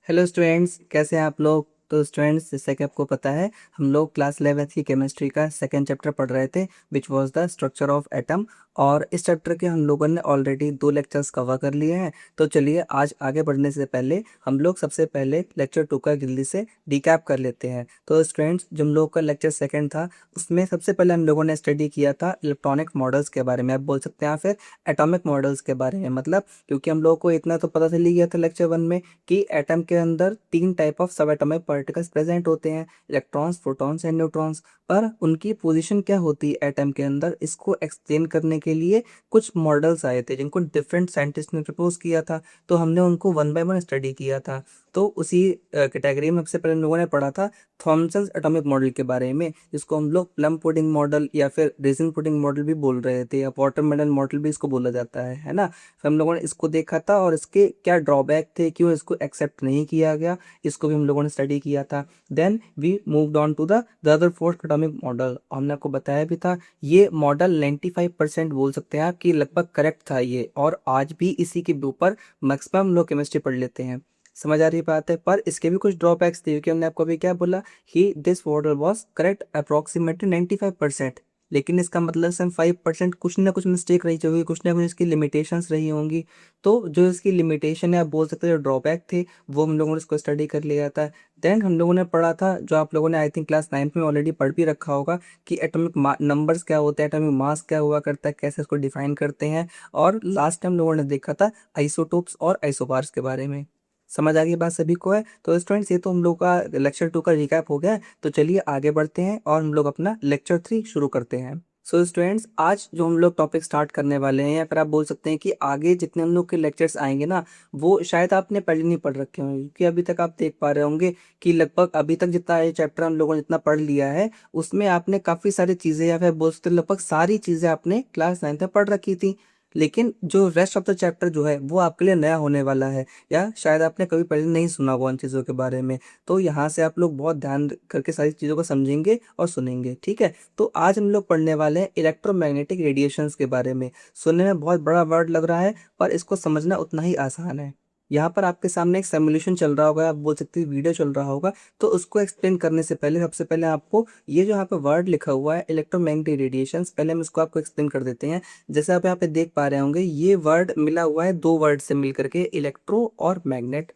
Hello students, कैसे हैं आप लोग। तो स्टूडेंट्स, जैसा कि आपको पता है, हम लोग क्लास 11th की केमिस्ट्री का सेकेंड चैप्टर पढ़ रहे थे, which was the structure of atom. और इस चैप्टर के हम लोगों ने ऑलरेडी 2 लेक्चर्स कवर कर लिए हैं। तो चलिए, आज आगे बढ़ने से पहले हम लोग सबसे पहले लेक्चर 2 का जल्दी से रिकैप कर लेते हैं। तो स्टूडेंट्स, जो हम लोग का लेक्चर सेकेंड था, उसमें सबसे पहले हम लोगों ने स्टडी किया था इलेक्ट्रॉनिक मॉडल्स के बारे में, आप बोल सकते हैं, या फिर एटॉमिक मॉडल्स के बारे में। मतलब क्योंकि हम लोग को इतना तो पता चल ही गया था लेक्चर 1 में कि एटम के अंदर 3 टाइप ऑफ सब एटॉमिक पार्टिकल्स प्रेजेंट होते हैं, इलेक्ट्रॉन्स, प्रोटॉन्स एंड न्यूट्रॉन्स। पर उनकी पोजीशन क्या होती है एटम के अंदर, इसको एक्सप्लेन करने के लिए कुछ मॉडल्स आए थे जिनको डिफरेंट साइंटिस्ट ने प्रपोज किया था। तो हमने उनको 1 बाय 1 स्टडी किया था। तो उसी कैटेगरी में सबसे पहले हम लोगों ने पढ़ा था थॉमसन्स एटॉमिक मॉडल के बारे में, जिसको हम लोग प्लम पुडिंग मॉडल या फिर रेजिन पुडिंग मॉडल भी बोल रहे थे, या वाटरमेलन मॉडल भी इसको बोला जाता है ना। फिर हम लोगों ने इसको देखा था और इसके क्या ड्रॉबैक थे, क्यों इसको एक्सेप्ट नहीं किया गया, इसको भी हम लोगों ने स्टडी किया था। Then we moved on to the Rutherford atomic model. हमने आपको बताया भी था, ये मॉडल 95% बोल सकते हैं आप कि लगभग करेक्ट था ये, और आज भी इसी के ऊपर मैक्सिमम लोग केमिस्ट्री पढ़ लेते हैं। समझ आ रही बात है। पर इसके भी कुछ ड्रॉबैक्स थे, क्योंकि हमने आपको अभी क्या बोला कि this model was correct approximately 95%। लेकिन इसका मतलब सिर्फ 5% कुछ ना कुछ मिस्टेक रही होगी, कुछ ना कुछ इसकी लिमिटेशंस रही होंगी। तो जो इसकी लिमिटेशन है, आप बोल सकते हो, जो ड्रॉबैक थे, वो हम लोगों ने इसको स्टडी कर लिया था। देन हम लोगों ने पढ़ा था, जो आप लोगों ने आई थिंक क्लास 9th में ऑलरेडी पढ़ भी रखा होगा, कि एटॉमिक नंबर्स क्या होते हैं, एटॉमिक मास क्या हुआ करता है, कैसे इसको डिफाइन करते हैं। और लास्ट टाइम लोगों ने देखा था आइसोटोप्स और आइसोबार्स के बारे में। समझ आ गई बात सभी को है। तो स्टूडेंट्स, ये तो हम लोग का लेक्चर 2 का रिकैप हो गया है। तो चलिए आगे बढ़ते हैं और हम लोग अपना लेक्चर 3 शुरू करते हैं। सो स्टूडेंट्स, आज जो हम लोग टॉपिक स्टार्ट करने वाले हैं, या फिर आप बोल सकते हैं कि आगे जितने हम लोग के लेक्चर्स आएंगे ना, वो शायद आपने पहले नहीं पढ़ रखे होंगे, क्योंकि अभी तक आप देख पा रहे होंगे कि लगभग अभी तक जितना ये चैप्टर हम लोगों ने जितना पढ़ लिया है, उसमें आपने काफ़ी सारी चीज़ें, या फिर बोल सकते हैं लगभग सारी चीज़ें आपने क्लास 9th में पढ़ रखी थी। लेकिन जो रेस्ट ऑफ द चैप्टर जो है, वो आपके लिए नया होने वाला है, या शायद आपने कभी पहले नहीं सुना हुआ उन चीज़ों के बारे में। तो यहाँ से आप लोग बहुत ध्यान करके सारी चीज़ों को समझेंगे और सुनेंगे, ठीक है। तो आज हम लोग पढ़ने वाले हैं इलेक्ट्रोमैग्नेटिक रेडिएशंस के बारे में। सुनने में बहुत बड़ा वर्ड लग रहा है, पर इसको समझना उतना ही आसान है। यहाँ पर आपके सामने एक सिमुलेशन चल रहा होगा, आप बोल सकते हैं वीडियो चल रहा होगा। तो उसको एक्सप्लेन करने से पहले सबसे पहले आपको ये जो यहाँ पे वर्ड लिखा हुआ है इलेक्ट्रोमैग्नेटिक रेडिएशंस, पहले हम इसको आपको एक्सप्लेन कर देते हैं। जैसे आप यहाँ पे देख पा रहे होंगे, ये वर्ड मिला हुआ है 2 वर्ड से मिल करके, इलेक्ट्रो और मैग्नेट।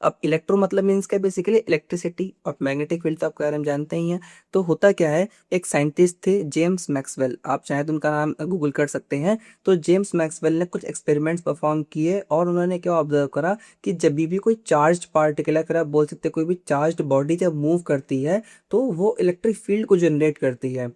अब इलेक्ट्रो मतलब मीन्स क्या, बेसिकली इलेक्ट्रिसिटी, और मैग्नेटिक फील्ड तो आपके बारे में जानते ही हैं। तो होता क्या है, एक साइंटिस्ट थे जेम्स मैक्सवेल, आप चाहे तो उनका नाम गूगल कर सकते हैं। तो जेम्स मैक्सवेल ने कुछ एक्सपेरिमेंट्स परफॉर्म किए, और उन्होंने क्या ऑब्जर्व करा कि जब भी कोई चार्ज पार्टिकल, या फिर आप बोल सकते हैं कोई भी चार्ज बॉडी जब मूव करती है, तो वो इलेक्ट्रिक फील्ड को जनरेट करती है।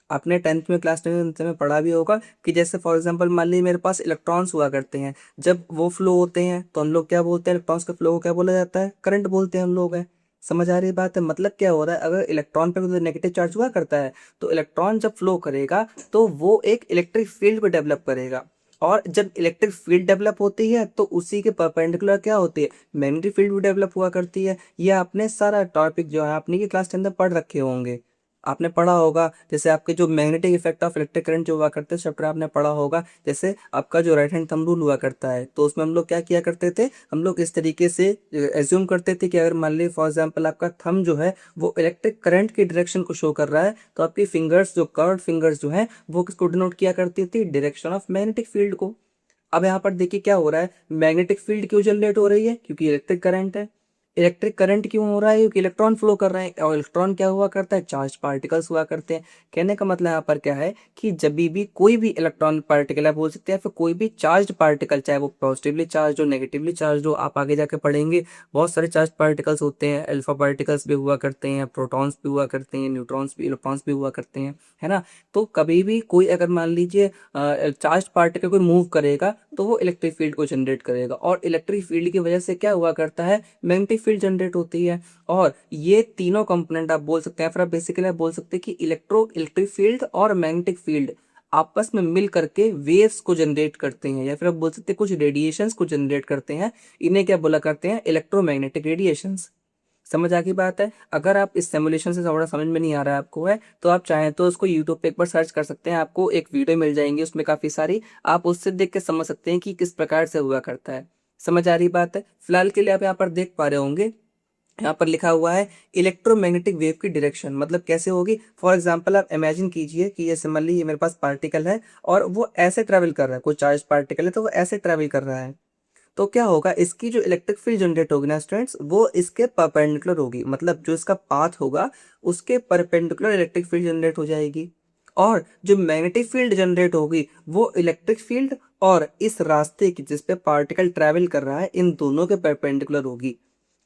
आपने 10th में, क्लास 10th में पढ़ा भी होगा कि जैसे फॉर एग्जांपल मान लीजिए मेरे पास इलेक्ट्रॉन्स हुआ करते हैं, जब वो फ्लो होते हैं तो हम लोग क्या बोलते हैं, इलेक्ट्रॉन्स के फ्लो को क्या बोला जाता है, करंट बोलते हैं हम लोग है। समझ आ रही बात है। मतलब क्या हो रहा है, अगर इलेक्ट्रॉन पे कोई नेगेटिव चार्ज हुआ करता है, तो इलेक्ट्रॉन जब फ्लो करेगा तो वो एक इलेक्ट्रिक फील्ड को डेवलप करेगा। और जब इलेक्ट्रिक फील्ड डेवलप होती है, तो उसी के परपेंडिकुलर क्या होती है, मैग्नेटिक फील्ड भी डेवलप हुआ करती है। ये आपने सारा टॉपिक जो है आपने ये क्लास 10 में पढ़ रखे होंगे, आपने पढ़ा होगा। जैसे आपके जो magnetic effect of electric current जो हुआ करते हैं, चैप्टर आपने पढ़ा होगा। जैसे आपका जो राइट हैंड थंब रूल हुआ करता है, तो उसमें हम लोग क्या किया करते थे, हम लोग इस तरीके से एज्यूम करते थे कि अगर मान ली फॉर एग्जांपल आपका थंब जो है वो इलेक्ट्रिक करंट की डायरेक्शन को शो कर रहा है, तो आपकी फिंगर्स, जो कर्व्ड फिंगर्स जो है, वो किसको डिनोट किया करती थी, डायरेक्शन ऑफ मैग्नेटिक फील्ड को। अब यहाँ पर देखिए क्या हो रहा है, मैग्नेटिक फील्ड क्यों जनरेट हो रही है, क्योंकि इलेक्ट्रिक करंट है। इलेक्ट्रिक करंट क्यों हो रहा है, क्योंकि इलेक्ट्रॉन फ्लो कर रहे हैं, और इलेक्ट्रॉन क्या हुआ करता है, चार्ज पार्टिकल्स हुआ करते हैं। कहने का मतलब यहाँ पर क्या है कि जब भी कोई भी इलेक्ट्रॉन पार्टिकल, आप बोल सकते हैं, फिर कोई भी चार्ज पार्टिकल, चाहे वो पॉजिटिवली चार्ज हो, नेगेटिवली चार्ज हो, आप आगे जाके पढ़ेंगे बहुत सारे चार्ज पार्टिकल्स होते हैं, अल्फा पार्टिकल्स भी हुआ करते हैं, प्रोटॉन्स भी हुआ करते हैं, न्यूट्रॉन्स भी, इलेक्ट्रॉन्स भी हुआ करते हैं, है ना। तो कभी भी कोई अगर मान लीजिए चार्ज पार्टिकल को मूव करेगा, तो वो इलेक्ट्रिक फील्ड को जनरेट करेगा, और इलेक्ट्रिक फील्ड की वजह से क्या हुआ करता है, मैग्नेटिक फील्ड जनरेट होती है। और ये तीनों कंपोनेंट आप बोल सकते हैं, फिर आप बेसिकली आप बोल सकते हैं कि इलेक्ट्रिक फील्ड और मैग्नेटिक फील्ड आपस में मिल करके वेव्स को जनरेट करते हैं, या फिर आप बोल सकते हैं कुछ रेडिएशंस को जनरेट करते हैं। इन्हें क्या बोला करते हैं, इलेक्ट्रोमैग्नेटिक रेडिएशंस। समझ आ गई बात है। अगर आप इस सिमुलेशन से थोड़ा समझ में नहीं आ रहा है आपको, है तो आप चाहें तो उसको यूट्यूब पे एक बार सर्च कर सकते हैं, आपको एक वीडियो मिल जाएंगी उसमें काफ़ी सारी, आप उससे देख के समझ सकते हैं कि किस प्रकार से हुआ करता है। समझ आ रही बात है। फिलहाल के लिए आप यहाँ पर देख पा रहे होंगे, यहाँ पर लिखा हुआ है इलेक्ट्रोमैग्नेटिक वेव की डायरेक्शन, मतलब कैसे होगी। फॉर एग्जांपल आप इमेजिन कीजिए कि ये मान लीजिए मेरे पास पार्टिकल है और वो ऐसे ट्रैवल कर रहा है, कोई चार्ज पार्टिकल है तो वो ऐसे ट्रैवल कर रहा है, तो क्या होगा, इसकी जो इलेक्ट्रिक फील्ड जनरेट होगी ना स्टूडेंट्स, वो इसके परपेंडिकुलर होगी, मतलब जो इसका पाथ होगा उसके परपेंडिकुलर इलेक्ट्रिक फील्ड जनरेट हो जाएगी। और जो मैग्नेटिक फील्ड जनरेट होगी वो इलेक्ट्रिक फील्ड और इस रास्ते की जिस पे पार्टिकल ट्रैवल कर रहा है इन दोनों के परपेंडिकुलर होगी।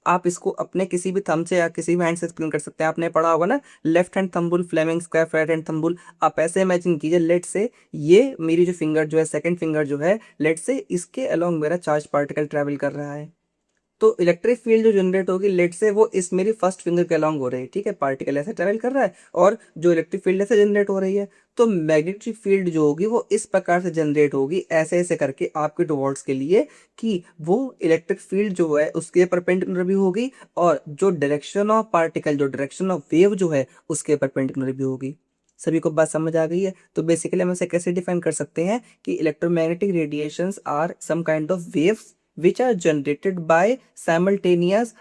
आप इसको अपने किसी भी थंब से या किसी भी हैंड से एक्सप्लेन कर सकते हैं। आपने पढ़ा होगा ना left hand thumb rule, Fleming square, right hand thumb rule. आप ऐसे इमेजिन कीजिए, लेट से ये मेरी जो फिंगर जो है, सेकंड फिंगर जो है, लेट से इसके अलोंग मेरा चार्ज पार्टिकल ट्रैवल कर रहा है, तो इलेक्ट्रिक फील्ड जो जनरेट होगी लेट से वो इस मेरी फर्स्ट फिंगर के अलोंग हो रही है, ठीक है, पार्टिकल ऐसे ट्रैवल कर रहा है और जो इलेक्ट्रिक फील्ड ऐसे जनरेट हो रही है। तो मैग्नेटिक फील्ड जो होगी वो इस प्रकार से जनरेट होगी, ऐसे ऐसे करके आपके टुवर्ड्स के लिए, कि वो इलेक्ट्रिक फील्ड जो है उसके परपेंडिकुलर भी होगी और जो डायरेक्शन ऑफ पार्टिकल, जो डायरेक्शन ऑफ वेव जो है उसके परपेंडिकुलर भी होगी। सभी को बात समझ आ गई है। तो बेसिकली हम इसे कैसे डिफाइन कर सकते हैं कि electromagnetic radiations are some kind of waves which are generated by simultaneous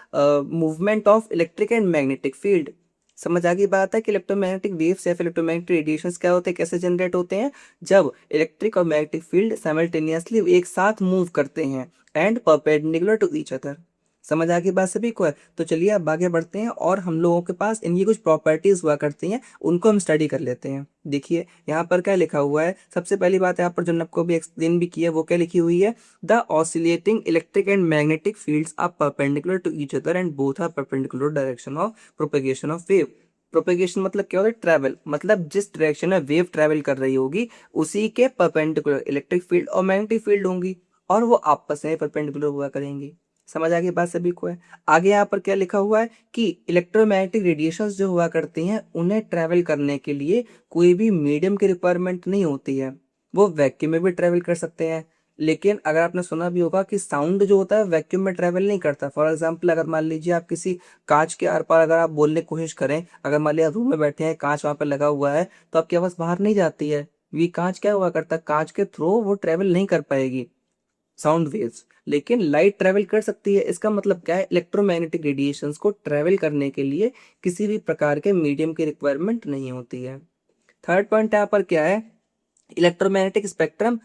movement of electric and magnetic field। समझ आ गई बात है कि इलेक्ट्रोमैग्नेटिक वेव्स या फिर इलेक्ट्रोमैग्नेटिक रेडिएशंस क्या होते हैं, कैसे जनरेट होते हैं, जब इलेक्ट्रिक और मैग्नेटिक फील्ड साइमल्टेनियसली एक साथ मूव करते हैं and perpendicular to each other. समझ आ गई बात सभी को है। तो चलिए अब आगे बढ़ते हैं और हम लोगों के पास इनकी कुछ प्रॉपर्टीज हुआ करती हैं, उनको हम स्टडी कर लेते हैं। देखिए यहाँ पर क्या लिखा हुआ है, सबसे पहली बात यहाँ पर जो आपको भी एक्सप्लेन भी किया है वो क्या लिखी हुई है, the oscillating electric and magnetic fields are perpendicular to each other and both are perpendicular direction of propagation of wave. Propagation मतलब क्या होता है, ट्रैवल, मतलब जिस डायरेक्शन में वेव ट्रैवल कर रही होगी उसी के परपेंडिकुलर इलेक्ट्रिक फील्ड और मैग्नेटिक फील्ड होंगी और वो आपस में परपेंडिकुलर हुआ करेंगी। समझ आ गई बात सभी को है। आगे यहाँ पर क्या लिखा हुआ है कि इलेक्ट्रोमैग्नेटिक रेडिएशंस जो हुआ करती हैं उन्हें ट्रैवल करने के लिए कोई भी मीडियम की रिक्वायरमेंट नहीं होती है, वो वैक्यूम में भी ट्रैवल कर सकते हैं। लेकिन अगर आपने सुना भी होगा कि साउंड जो होता है वैक्यूम में ट्रैवल नहीं करता। फॉर एग्जांपल अगर मान लीजिए आप किसी कांच के आर पार अगर आप बोलने की कोशिश करें, अगर मान लिया रूम में बैठे हैं, कांच वहां पर लगा हुआ है, तो आपकी आवाज बाहर नहीं जाती है। ये कांच क्या हुआ करता है, कांच के थ्रू वो ट्रैवल नहीं कर पाएगी साउंड वेव्स, लेकिन लाइट ट्रैवल कर सकती है। इसका मतलब क्या है, इलेक्ट्रोमैग्नेटिक रेडिएशंस को ट्रैवल करने के लिए किसी भी प्रकार के मीडियम की रिक्वायरमेंट नहीं होती है। थर्ड पॉइंट यहाँ पर क्या है, इलेक्ट्रोमैग्नेटिक स्पेक्ट्रम।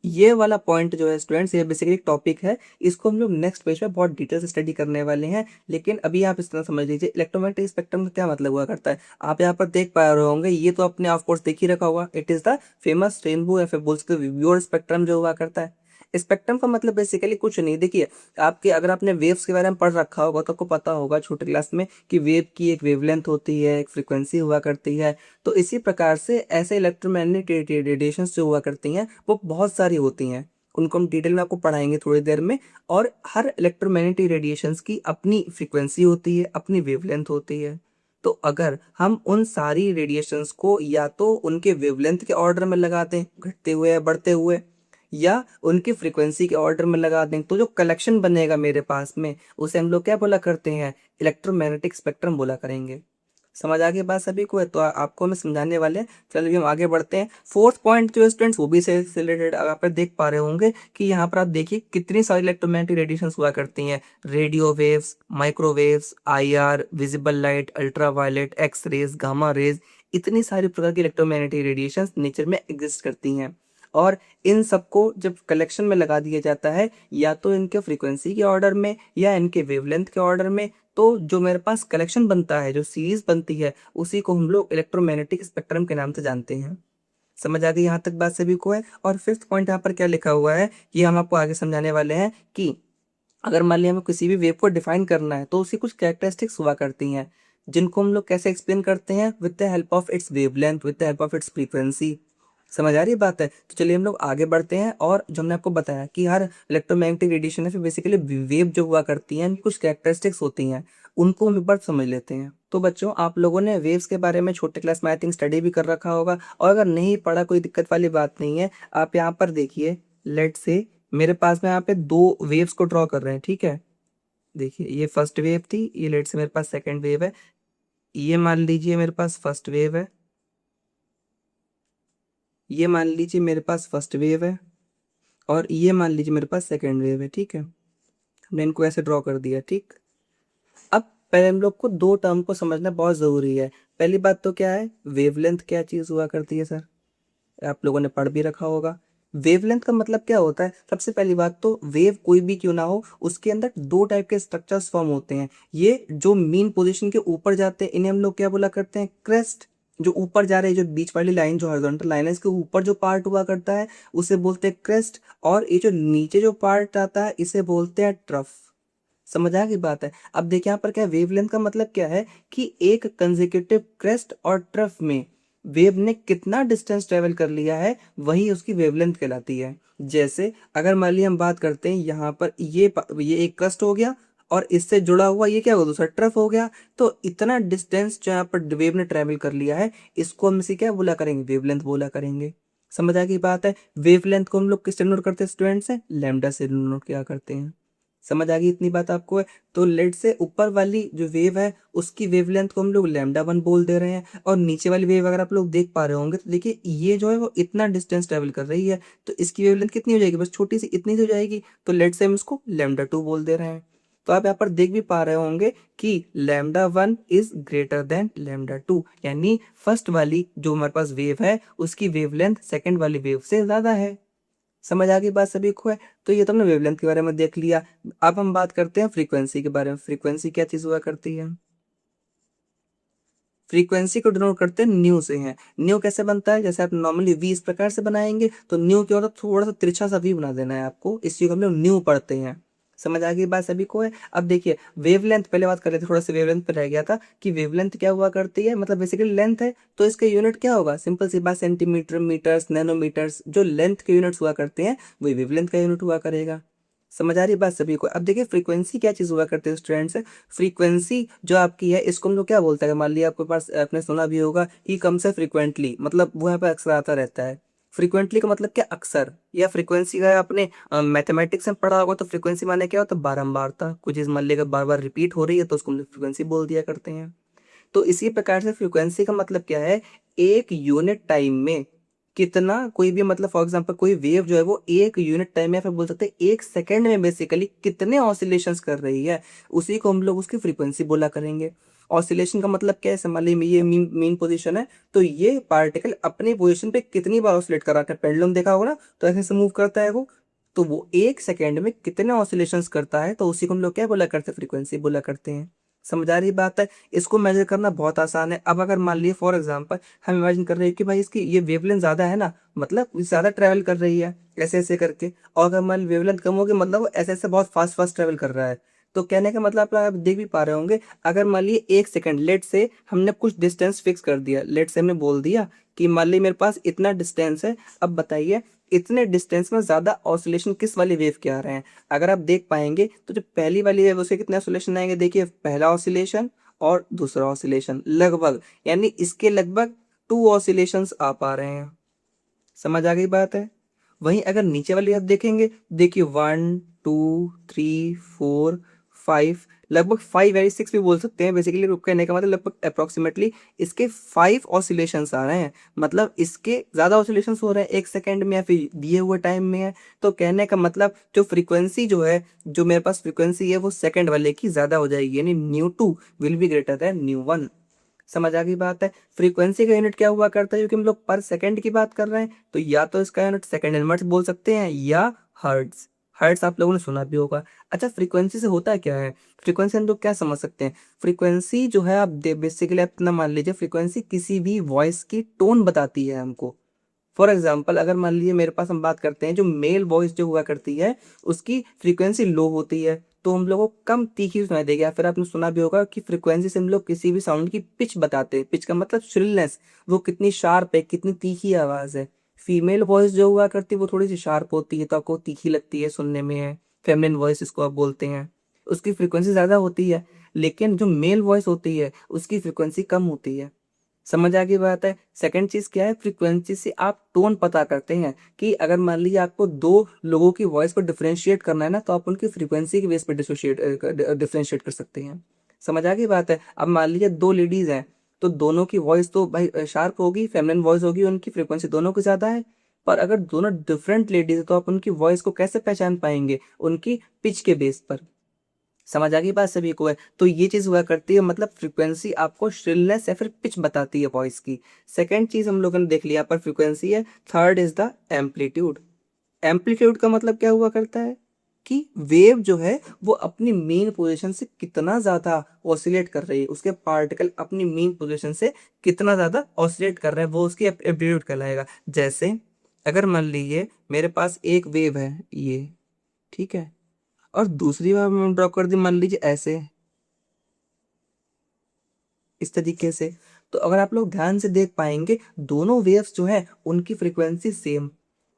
ये वाला पॉइंट जो है स्टूडेंट्स, ये बेसिकली एक टॉपिक है, इसको हम लोग नेक्स्ट पेज पे बहुत डिटेल से स्टडी करने वाले हैं। लेकिन अभी आप इस तरह समझ लीजिए इलेक्ट्रोमैग्नेटिक स्पेक्ट्रम का क्या मतलब हुआ करता है। आप यहाँ पर देख पा रहे होंगे, ये तो आपने ऑफ कोर्स देख ही रखा होगा, it is the famous rainbow या फिर बोल सकते विजिबल स्पेक्ट्रम जो हुआ करता है। स्पेक्ट्रम का मतलब बेसिकली कुछ नहीं, देखिए आपके अगर आपने वेव्स के बारे में पढ़ रखा होगा तो आपको पता होगा छोटे क्लास में कि वेव की एक वेवलेंथ होती है, एक फ्रीक्वेंसी हुआ करती है। तो इसी प्रकार से ऐसे इलेक्ट्रोमैग्नेटिक रेडिएशंस जो हुआ करती हैं वो बहुत सारी होती हैं, उनको हम डिटेल में आपको पढ़ाएंगे थोड़ी देर में। और हर इलेक्ट्रोमैग्नेटिक रेडिएशंस की अपनी फ्रीक्वेंसी होती है, अपनी वेवलेंथ होती है। तो अगर हम उन सारी रेडिएशंस को या तो उनके वेवलेंथ के ऑर्डर में लगा दें, घटते हुए या बढ़ते हुए, या उनकी फ्रीक्वेंसी के ऑर्डर में लगा दें, तो जो कलेक्शन बनेगा मेरे पास में उसे हम लोग क्या बोला करते हैं, इलेक्ट्रोमैग्नेटिक स्पेक्ट्रम बोला करेंगे। समझ आ गई बात सभी को है। तो आपको हम समझाने वाले हैं। चलिए हम आगे बढ़ते हैं। फोर्थ पॉइंट जो स्टूडेंट्स वो भी से रिलेटेड आप पर देख पा रहे होंगे कि यहाँ पर आप देखिए कितनी सारी इलेक्ट्रोमैग्नेटिक रेडिएशंस हुआ करती हैं, radio waves, microwaves, IR, visible light, ultraviolet, X rays, gamma rays, इतनी सारी प्रकार की इलेक्ट्रोमैग्नेटिक रेडिएशंस नेचर में एग्जिस्ट करती हैं। और इन सबको जब कलेक्शन में लगा दिया जाता है, या तो इनके फ्रीक्वेंसी के ऑर्डर में या इनके वेवलेंथ के ऑर्डर में, तो जो मेरे पास कलेक्शन बनता है, जो सीरीज बनती है, उसी को हम लोग इलेक्ट्रोमैग्नेटिक स्पेक्ट्रम के नाम से जानते हैं। समझ आ गई यहाँ तक बात सभी को है। और फिफ्थ पॉइंट यहाँ पर क्या लिखा हुआ है ये हम आपको आगे समझाने वाले हैं कि अगर मान लिया हमें किसी भी वेव को डिफाइन करना है तो उसकी कुछ कैरेक्टरिस्टिक्स हुआ करती हैं, जिनको हम लोग कैसे एक्सप्लेन करते हैं, with the help of its wavelength, with the help of its frequency. समझ आ रही बात है। तो चलिए हम लोग आगे बढ़ते हैं और जो हमने आपको बताया कि हर इलेक्ट्रोमैग्नेटिक रेडिएशन है फिर बेसिकली वेव जो हुआ करती हैं कुछ कैरेक्टरिस्टिक्स होती हैं, उनको हम एक बार समझ लेते हैं। तो बच्चों आप लोगों ने वेव्स के बारे में छोटे क्लास में आई थिंक स्टडी भी कर रखा होगा, और अगर नहीं पढ़ा कोई दिक्कत वाली बात नहीं है। आप यहाँ पर देखिए, लेट से मेरे पास में यहाँ पे दो वेव्स को ड्रॉ कर रहे हैं, ठीक है। देखिए ये फर्स्ट वेव थी, ये लेट से मेरे पास सेकंड वेव है, ये मान लीजिए मेरे पास फर्स्ट वेव है, ये मान लीजिए मेरे पास फर्स्ट वेव है, और ये मान लीजिए मेरे पास सेकंड वेव है, ठीक है। हमने इनको ऐसे ड्रॉ कर दिया, ठीक। अब पहले हम लोग को दो टर्म को समझना बहुत ज़रूरी है। पहली बात तो क्या है, वेवलेंथ क्या चीज़ हुआ करती है सर, आप लोगों ने पढ़ भी रखा होगा। वेवलेंथ का मतलब क्या होता है, सबसे पहली बात तो वेव कोई भी क्यों ना हो, उसके अंदर दो टाइप के स्ट्रक्चर्स फॉर्म होते हैं। ये जो मीन पोजीशन के ऊपर जाते हैं इन्हें हम लोग क्या बोला करते हैं, क्रेस्ट। जो ऊपर जा रहे हैं, जो बीच वाली लाइन, जो हॉरिजॉन्टल लाइन है, इसके ऊपर जो पार्ट हुआ करता है उसे बोलते हैं क्रेस्ट। और ये जो नीचे जो पार्ट आता है इसे बोलते हैं ट्रफ। समझ आ गई बात है। अब देखिए यहाँ पर क्या है, वेवलेंथ का मतलब क्या है कि एक कंसेक्यूटिव क्रेस्ट और ट्रफ में वेव ने कितना डिस्टेंस ट्रेवल कर लिया है, वही उसकी वेवलेंथ कहलाती है। जैसे अगर मान लीजिए हम बात करते हैं यहाँ पर ये एक क्रस्ट हो गया और इससे जुड़ा हुआ ये क्या होगा, दूसरा ट्रफ हो गया। तो इतना डिस्टेंस जो यहाँ पर वेव ने ट्रेवल कर लिया है, इसको हम इसे क्या बोला करेंगे, वेवलेंथ बोला करेंगे। समझ आ गई बात है। वेवलेंथ को हम लोग किससे डिनोट करते हैं स्टूडेंट्स, से लैम्डा से डिनोट किया करते हैं। समझ आ गई इतनी बात आपको है। तो लेट से ऊपर वाली जो वेव है उसकी वेवलेंथ को हम लोग लैम्डा वन बोल दे रहे हैं, और नीचे वाली वेव अगर आप लोग देख पा रहे होंगे तो देखिए ये जो है वो इतना डिस्टेंस ट्रेवल कर रही है, तो इसकी वेवलेंथ कितनी हो जाएगी, बस छोटी सी इतनी सी हो जाएगी। तो लेट से हम इसको लैम्डा टू बोल दे रहे हैं। तो आप यहाँ पर देख भी पा रहे होंगे कि lambda one is greater than lambda two, यानी फर्स्ट वाली जो हमारे पास वेव है उसकी वेवलेंथ सेकंड वाली वेव से ज्यादा है। समझ आ गई बात सभी को है। तो ये तो हमने वेवलेंथ के बारे में देख लिया। अब हम बात करते हैं फ्रीक्वेंसी के बारे में। फ्रीक्वेंसी क्या चीज हुआ करती है, फ्रीक्वेंसी को डिनोट करते हैं न्यू से हैं। न्यू कैसे बनता है, जैसे आप नॉर्मली वी इस प्रकार से बनाएंगे, तो न्यू क्या होता है, थोड़ा सा तिरछा सा वी बना देना है आपको, इस चीज को हम लोग न्यू पढ़ते हैं। समझ आ गई बात सभी को है। अब देखिए वेवलेंथ, पहले बात कर रहे थे, थोड़ा सा वेवलेंथ पे रह गया था कि वेवलेंथ क्या हुआ करती है, मतलब बेसिकली लेंथ है तो इसका यूनिट क्या होगा, सिंपल सी बात, सेंटीमीटर, मीटर्स, नैनोमीटर्स, जो लेंथ के यूनिट्स हुआ करते हैं वही वेवलेंथ का यूनिट हुआ करेगा। समझ आ रही बात सभी को। अब देखिए फ्रीक्वेंसी क्या चीज हुआ करते हैं स्टूडेंट्स, फ्रीक्वेंसी जो आपकी है इसको हम लोग क्या बोलते हैं, मान लिया आपके पास, आपने सुना भी होगा कि कम से फ्रीक्वेंटली, मतलब वो यहाँ पे अक्सर आता रहता है। फ्रीक्वेंटली का मतलब क्या, अक्सर। या फ्रीक्वेंसी का आपने मैथमेटिक्स में पढ़ा होगा तो फ्रीक्वेंसी माने क्या होता है, बारंबारता। कुछ चीज मान लिया बार बार रिपीट हो रही है तो उसको हम लोग फ्रीक्वेंसी बोल दिया करते हैं। तो इसी प्रकार से फ्रीक्वेंसी का मतलब क्या है, एक यूनिट टाइम में कितना, कोई भी मतलब फॉर एग्जांपल कोई वेव जो है वो एक यूनिट टाइम में, या फिर बोल सकते हैं एक सेकंड में बेसिकली कितने ऑसिलेशंस कर रही है, उसी को हम लोग उसकी फ्रीक्वेंसी बोला करेंगे। ऑसिलेशन का मतलब क्या है, मान लीजिए ये मीन पोजीशन है, तो ये पार्टिकल अपनी पोजीशन पे कितनी बार ऑसिलेट कर रहा है, पेंडुलम देखा होगा ना, तो ऐसे से मूव करता है वो, तो वो एक सेकेंड में कितने ऑसिलेशंस करता है, तो उसी को हम लोग क्या बोला करते हैं, फ्रीक्वेंसी बोला करते हैं। समझ आ रही बात है। इसको मेजर करना बहुत आसान है। अब अगर मान लीजिए फॉर एग्जांपल हम इमेजिन कर रहे हैं कि भाई इसकी ये वेवलेंथ ज्यादा है ना, मतलब ये ज्यादा ट्रैवल कर रही है ऐसे ऐसे करके, और अगर मान वेवलेंथ कम होगी मतलब वो ऐसे ऐसे बहुत फास्ट फास्ट ट्रैवल कर रहा है। तो कहने का मतलब आप देख भी पा रहे होंगे, अगर मान लीजिए एक सेकंड, लेट से हमने कुछ डिस्टेंस फिक्स कर दिया, लेट से हमने बोल दिया कि मान लीजिए मेरे पास इतना डिस्टेंस है, अब बताइए इतने डिस्टेंस में ज्यादा ऑसिलेशन किस वाली वेव के आ रहे हैं। अगर आप देख पाएंगे तो जो पहली वाली वेव उसके कितने ऑसिलेशन आएंगे, देखिए पहला ऑसिलेशन और दूसरा ऑसिलेशन लगभग, यानी इसके लगभग टू ऑसिलेशंस आ पा रहे हैं। समझ आ गई बात है। वहीं अगर नीचे वाली आप देखेंगे, देखिए one two three four five, लगभग फाइव या सिक्स भी बोल सकते हैं बेसिकली, कहने का मतलब लगभग अप्रोक्सीमेटली इसके फाइव ऑसिलेशंस आ रहे हैं, मतलब इसके ज्यादा ऑसिलेशंस हो रहे हैं एक सेकंड में या फिर दिए हुए टाइम में है। तो कहने का मतलब जो फ्रीक्वेंसी जो है, जो मेरे पास फ्रीक्वेंसी है वो सेकंड वाले की ज्यादा हो जाएगी, यानी nu two will be greater than nu one. समझ आ गई बात है। फ्रीक्वेंसी का यूनिट क्या हुआ करता है, क्योंकि हम लोग पर सेकंड की बात कर रहे हैं, तो या तो इसका यूनिट सेकंड इनवर्स बोल सकते हैं या हर्ट्ज। हर्ट्ज आप लोगों ने सुना भी होगा। अच्छा फ्रीक्वेंसी से होता क्या है, फ्रीक्वेंसी हम लोग क्या समझ सकते हैं, फ्रीक्वेंसी जो है आप बेसिकली आप इतना मान लीजिए, फ्रीक्वेंसी किसी भी वॉइस की टोन बताती है हमको। फॉर एग्जाम्पल अगर मान लीजिए मेरे पास, हम बात करते हैं जो मेल वॉइस जो हुआ करती है उसकी फ्रीक्वेंसी लो होती है, तो हम लोगों को कम तीखी सुनाई देगी। या फिर आपने सुना भी होगा कि फ्रीक्वेंसी से हम लोग किसी भी साउंड की पिच बताते हैं, पिच का मतलब श्रिलनेस, वो कितनी शार्प है, कितनी तीखी आवाज है। फीमेल वॉइस जो हुआ करती है वो थोड़ी सी शार्प होती है, तो आपको तीखी लगती है सुनने में, है फेमिनिन वॉइस इसको आप बोलते हैं, उसकी फ्रीक्वेंसी ज्यादा होती है। लेकिन जो मेल वॉइस होती है उसकी फ्रीक्वेंसी कम होती है। समझ आ गई बात है। सेकंड चीज क्या है, फ्रीक्वेंसी से आप टोन पता करते हैं, कि अगर मान लीजिए आपको दो लोगों की वॉइस को डिफरेंशिएट करना है ना, तो आप उनकी फ्रीक्वेंसी के बेस पर डिफरेंशिएट कर सकते हैं। समझ आ गई बात है। अब मान लीजिए दो लेडीज हैं, तो दोनों की वॉइस तो भाई शार्प होगी, फेमिनिन वॉइस होगी, उनकी फ्रीक्वेंसी दोनों की ज्यादा है। पर अगर दोनों डिफरेंट लेडीज है तो आप उनकी वॉइस को कैसे पहचान पाएंगे, उनकी पिच के बेस पर। समझ आ गई बात सभी को है। तो ये चीज हुआ करती है, मतलब फ्रीक्वेंसी आपको श्रिलनेस या फिर पिच बताती है वॉइस की। सेकंड चीज हम लोगों ने देख लिया पर फ्रीक्वेंसी है। Third is the amplitude. Amplitude का मतलब क्या हुआ करता है कि वेव जो है वो अपनी मेन पोजीशन से कितना ज्यादा ऑसिलेट कर रही है, उसके पार्टिकल अपनी मेन पोजीशन से कितना ज्यादा ऑसिलेट कर रहे हैं, वो उसकी एम्पलीट्यूड कहलाएगा। जैसे अगर मान लीजिए मेरे पास एक वेव है ये, ठीक है, और दूसरी बार मैं ड्रॉ कर दी मान लीजिए ऐसे, इस तरीके से। तो अगर आप लोग ध्यान से देख पाएंगे दोनों वेव्स जो है उनकी फ्रीक्वेंसी सेम,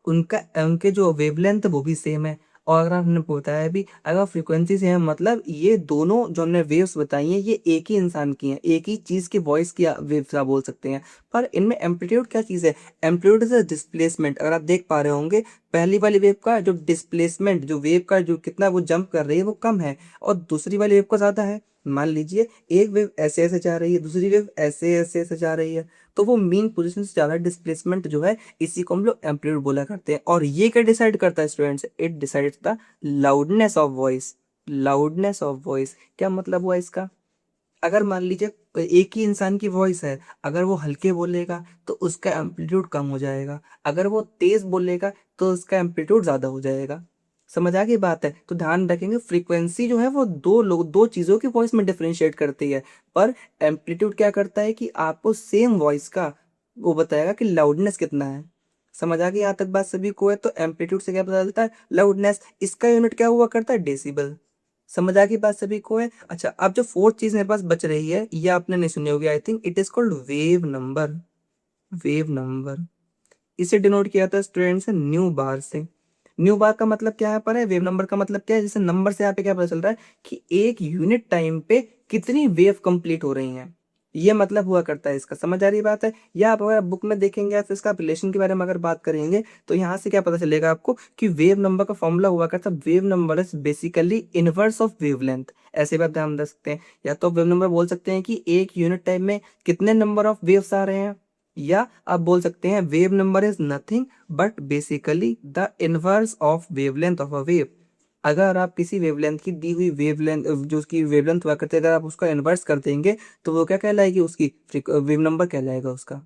उनका उनके जो वेवलेंथ वो भी सेम है। और अगर हमने बताया भी अगर फ्रीक्वेंसी सेम है मतलब ये दोनों जो हमने वेव्स बताई हैं ये एक ही इंसान की हैं, एक ही चीज की वॉइस की वेव्स आप बोल सकते हैं। पर इनमें एम्पलीट्यूड क्या चीज है? Amplitude is a displacement. अगर आप देख पा रहे होंगे पहली वाली वेव का जो डिस्प्लेसमेंट, जो वेव का जो कितना वो जंप कर रही है वो कम है, और दूसरी वाली वेव का ज्यादा है। मान लीजिए एक वेव ऐसे ऐसे जा रही है, दूसरी वेव ऐसे ऐसे ऐसे जा रही है, तो वो मीन पोजीशन से ज्यादा डिस्प्लेसमेंट जो है इसी को हम लोग एम्पलीट्यूड बोला करते हैं। और ये क्या डिसाइड करता है students? It decides the loudness of voice. Loudness of voice क्या मतलब हुआ इसका? अगर मान लीजिए एक ही इंसान की वॉइस है, अगर वो हल्के बोलेगा तो उसका एम्पलीट्यूड कम हो जाएगा, अगर वो तेज बोलेगा तो उसका एम्पलीट्यूड ज्यादा हो जाएगा। समझ आ गई बात है? तो ध्यान रखेंगे फ्रीक्वेंसी जो है वो दो चीजों की वॉइस में डिफरेंशिएट करती है, पर एम्पलीट्यूड क्या करता है कि आपको सेम वॉइस का वो बताएगा कि लाउडनेस कितना है। समझ आ गई यहाँ तक बात सभी को है? तो एम्पलीट्यूड से क्या पता चलता है? लाउडनेस। इसका यूनिट क्या हुआ करता है? डेसिबल। समझ आ गई बात सभी को है? अच्छा, अब जो फोर्थ चीज मेरे पास बच रही है ये आपने नहीं सुनी होगी, I think it is called wave number. Wave number, इसे डिनोट किया था स्टूडेंट्स न्यू बार से। न्यू बार का मतलब क्या है पर है? वेव नंबर का मतलब क्या है? जैसे नंबर से यहाँ पे क्या पता चल रहा है कि एक यूनिट टाइम पे कितनी वेव कंप्लीट हो रही हैं, ये मतलब हुआ करता है इसका। समझ आ रही बात है? या आप अगर बुक में देखेंगे या फिर इसका रिलेशन के बारे में अगर बात करेंगे तो यहाँ से क्या पता चलेगा आपको कि वेव नंबर का फॉर्मूला हुआ करता है wave number is basically inverse of wavelength. ऐसे भी आप ध्यान रख सकते हैं। या तो वेव नंबर बोल सकते हैं कि एक यूनिट टाइम में कितने नंबर ऑफ वेव्स आ रहे हैं, या आप बोल सकते हैं wave number is nothing but basically the inverse of wavelength of a wave. अगर आप किसी वेवलेंथ की दी हुई वेवलेंथ जो उसकी वेवलेंथ हुआ करते हैं, अगर आप उसका इन्वर्स कर देंगे तो वो क्या कहलाएगी? उसकी वेव नंबर कहलाएगा उसका।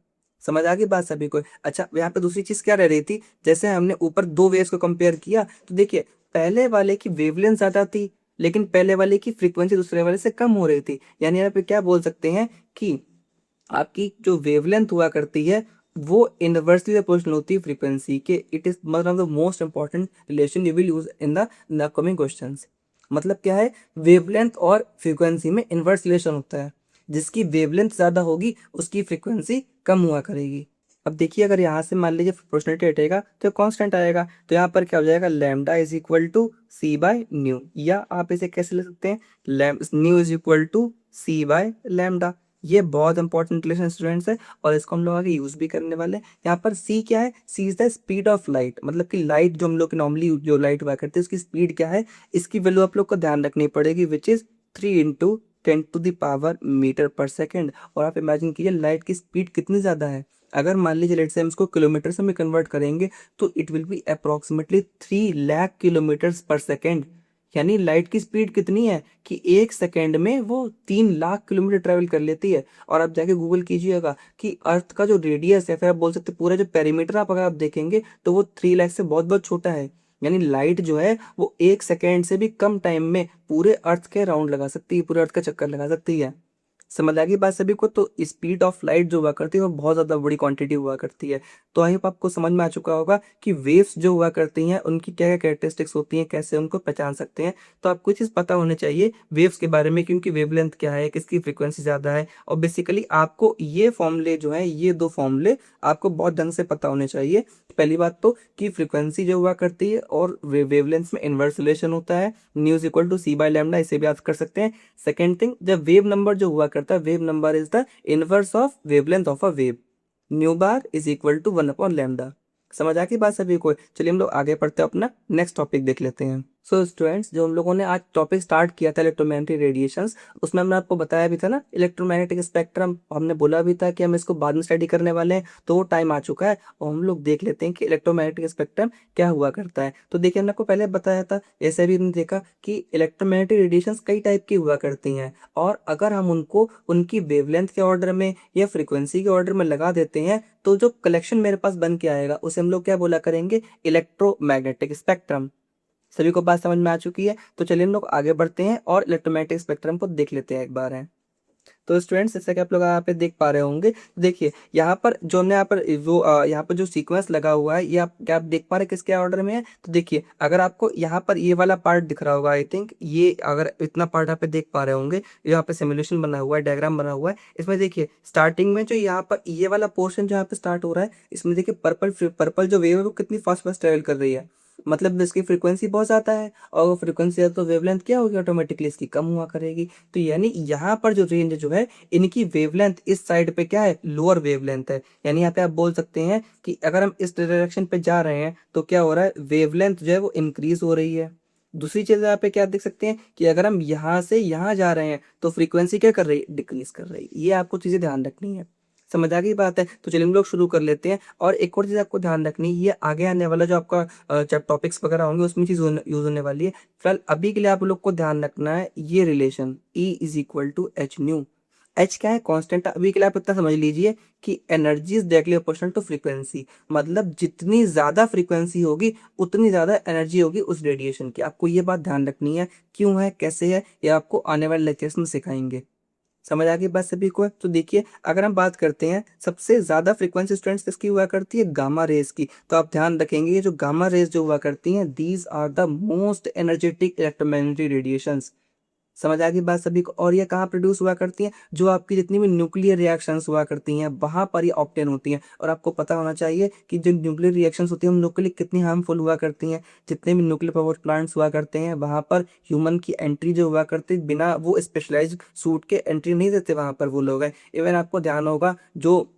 समझ आ गई बात सभी को? अच्छा, यहाँ पे दूसरी चीज क्या रह रही थी, जैसे हमने ऊपर दो वेव्स को कंपेयर किया तो देखिए पहले वाले की वेवलेंथ ज्यादा थी लेकिन पहले वाले की फ्रीक्वेंसी दूसरे वाले से कम हो रही थी। यानी यहाँ पे क्या बोल सकते हैं कि आपकी जो वेवलेंथ हुआ करती है वो इनवर्सली प्रोपोर्शनल होती है फ्रीक्वेंसी के। It is one of the most important relation you will use in the upcoming questions. मतलब क्या है? वेवलेंथ और फ्रीक्वेंसी में इनवर्स रिलेशन होता है, जिसकी वेवलेंथ ज्यादा होगी उसकी फ्रीक्वेंसी कम हुआ करेगी। अब देखिए अगर यहाँ से मान लीजिए प्रोपोर्शनलिटी हटेगा तो कांस्टेंट आएगा, तो यहाँ पर क्या हो जाएगा? Lambda is equal to C by nu, या आप इसे कैसे लिख सकते हैं? Nu is equal to C by lambda. ये बहुत इंपॉर्टेंट रिलेशन स्टूडेंट्स है और इसको हम लोग आगे यूज भी करने वाले हैं। यहाँ पर सी क्या है? C is the speed of light, मतलब कि लाइट जो हम लोग नॉर्मली जो लाइट हुआ करती है उसकी स्पीड क्या है, इसकी वैल्यू आप लोग को ध्यान रखनी पड़ेगी, विच इज 3 × 10⁻⁴ मीटर पर सेकेंड। और आप इमेजिन कीजिए लाइट की स्पीड कितनी ज्यादा है। अगर मान लीजिए लेट से हम इसको किलोमीटर में कन्वर्ट करेंगे तो it will be approximately 3 lakh kilometre पर सेकेंड। यानी लाइट की स्पीड कितनी है कि एक सेकेंड में वो 3 लाख किलोमीटर ट्रेवल कर लेती है। और आप जाके गूगल कीजिएगा कि अर्थ का जो रेडियस है, फिर आप बोल सकते हैं पूरा जो पेरीमीटर आप अगर आप देखेंगे तो वो 3 लाख से बहुत बहुत छोटा है। यानी लाइट जो है वो एक सेकेंड से भी कम टाइम में पूरे अर्थ के राउंड लगा सकती है, पूरे अर्थ का चक्कर लगा सकती है। समझ आ गई बात सभी को? तो स्पीड ऑफ लाइट जो हुआ करती है वो बहुत ज्यादा बड़ी क्वांटिटी हुआ करती है। तो आई होप आपको समझ में आ चुका होगा कि वेव्स जो हुआ करती हैं उनकी क्या क्या कैरेक्टरिस्टिक्स होती हैं, कैसे उनको पहचान सकते हैं। तो आपको चीज पता होनी चाहिए वेव्स के बारे में, क्योंकि वेवलेंथ क्या है, किसकी फ्रीक्वेंसी ज्यादा है, और बेसिकली आपको ये फॉर्मूले जो है, ये दो फॉर्मूले आपको बहुत ढंग से पता होने चाहिए। पहली बात तो कि फ्रीक्वेंसी जो हुआ करती है और वेवलेंथ में इनवर्स रिलेशन होता है, nu is equal to C by lambda, इसे भी याद कर सकते हैं। सेकेंड थिंग, जब वेव नंबर जो हुआ करता है, wave number is the inverse of wavelength of a wave, nu bar is equal to 1/λ। समझ आ गई बात सभी को? चलिए हम लोग आगे पढ़ते हैं, अपना नेक्स्ट टॉपिक देख लेते हैं। सो स्टूडेंट्स, जो हम लोगों ने आज टॉपिक स्टार्ट किया था इलेक्ट्रोमैग्नेटिक रेडिएशंस, उसमें हमने आपको बताया भी था ना इलेक्ट्रोमैग्नेटिक स्पेक्ट्रम, हमने बोला भी था कि हम इसको बाद में स्टडी करने वाले हैं, तो वो टाइम आ चुका है और हम लोग देख लेते हैं कि इलेक्ट्रोमैग्नेटिक स्पेक्ट्रम क्या हुआ करता है। तो देखिए, हमने आपको पहले बताया था, ऐसे भी हमने देखा कि इलेक्ट्रोमैग्नेटिक रेडिएशंस कई टाइप की हुआ करती हैं, और अगर हम उनको उनकी वेवलेंथ के ऑर्डर में या फ्रीक्वेंसी के ऑर्डर में लगा देते हैं, तो जो कलेक्शन मेरे पास बन के आएगा उसे हम लोग क्या बोला करेंगे, इलेक्ट्रोमैग्नेटिक स्पेक्ट्रम। सभी को बात समझ में आ चुकी है, तो चलिए हम लोग आगे बढ़ते हैं और इलेक्ट्रोमैग्नेटिक स्पेक्ट्रम को देख लेते हैं एक बार है। तो स्टूडेंट्स, जैसे कि आप लोग यहाँ पे देख पा रहे होंगे, देखिए यहाँ पर जो हमने यहाँ पर वो यहाँ पर जो सीक्वेंस लगा हुआ है, ये आप क्या आप देख पा रहे हैं किसके ऑर्डर में है। तो देखिए, अगर आपको यहाँ पर ये वाला पार्ट दिख रहा होगा, आई थिंक ये, अगर इतना पार्ट यहाँ पे देख पा रहे होंगे, यहाँ पे सिमुलेशन बना हुआ है, डायग्राम बना हुआ है, इसमें देखिए स्टार्टिंग में जो यहाँ पर ये वाला पोर्शन जो यहाँ पे स्टार्ट हो रहा है, इसमें देखिए पर्पल पर्पल जो वेव है वो कितनी फास्ट फास्ट ट्रेवल कर रही है, मतलब इसकी फ्रीक्वेंसी बहुत ज़्यादा है, और फ्रीक्वेंसी है तो वेवलेंथ क्या होगी, ऑटोमेटिकली इसकी कम हुआ करेगी। तो यानी यहाँ पर जो रेंज जो है, इनकी वेवलेंथ इस साइड पे क्या है, लोअर वेवलेंथ है। यानी यहाँ पे आप बोल सकते हैं कि अगर हम इस डायरेक्शन पे जा रहे हैं तो क्या हो रहा है, वेवलेंथ जो है वो इंक्रीज हो रही है। दूसरी चीज यहाँ पे क्या देख सकते हैं कि अगर हम यहाँ से यहाँ जा रहे हैं तो फ्रीक्वेंसी क्या कर रही है, डिक्रीज कर रही है। ये आपको चीजें ध्यान रखनी है। समझ आ गई बात है। तो चलिए हम लोग शुरू कर लेते हैं। और एक और चीज़ आपको ध्यान रखनी है, ये आगे आने वाला जो आपका जब टॉपिक्स वगैरह होंगे उसमें चीज़ यूज होने वाली है। फिलहाल अभी के लिए आप लोग को ध्यान रखना है ये relation E is equal to h nu. H क्या है, कांस्टेंट। अभी के लिए आप इतना समझ लीजिए कि energy is directly proportional to frequency, मतलब जितनी ज्यादा फ्रीक्वेंसी होगी उतनी ज्यादा एनर्जी होगी उस रेडिएशन की। आपको ये बात ध्यान रखनी है। क्यों है, कैसे है, ये आपको आने वाले लेक्चर्स में सिखाएंगे। समझ आ गई बात सभी को। तो देखिए, अगर हम बात करते हैं सबसे ज्यादा फ्रीक्वेंसी स्टूडेंट्स किसकी हुआ करती है, गामा रेज की। तो आप ध्यान रखेंगे ये जो गामा रेज जो हुआ करती हैं, these are the most energetic electromagnetic radiations. समझ आ गई बात सभी को। और ये कहाँ प्रोड्यूस हुआ करती हैं, जो आपकी जितनी भी न्यूक्लियर रिएक्शंस हुआ करती हैं वहां पर ये ऑप्टेन होती हैं। और आपको पता होना चाहिए कि जो न्यूक्लियर रिएक्शंस होती हैं उन लोग के लिए कितनी हार्मफुल हुआ करती हैं। जितने भी न्यूक्लियर पावर प्लांट्स हुआ करते हैं वहां पर ह्यूमन की एंट्री जो हुआ करती है, बिना वो स्पेशलाइज्ड सूट के एंट्री नहीं देते वहां पर वो लोग हैं। इवन आपको ध्यान होगा, जो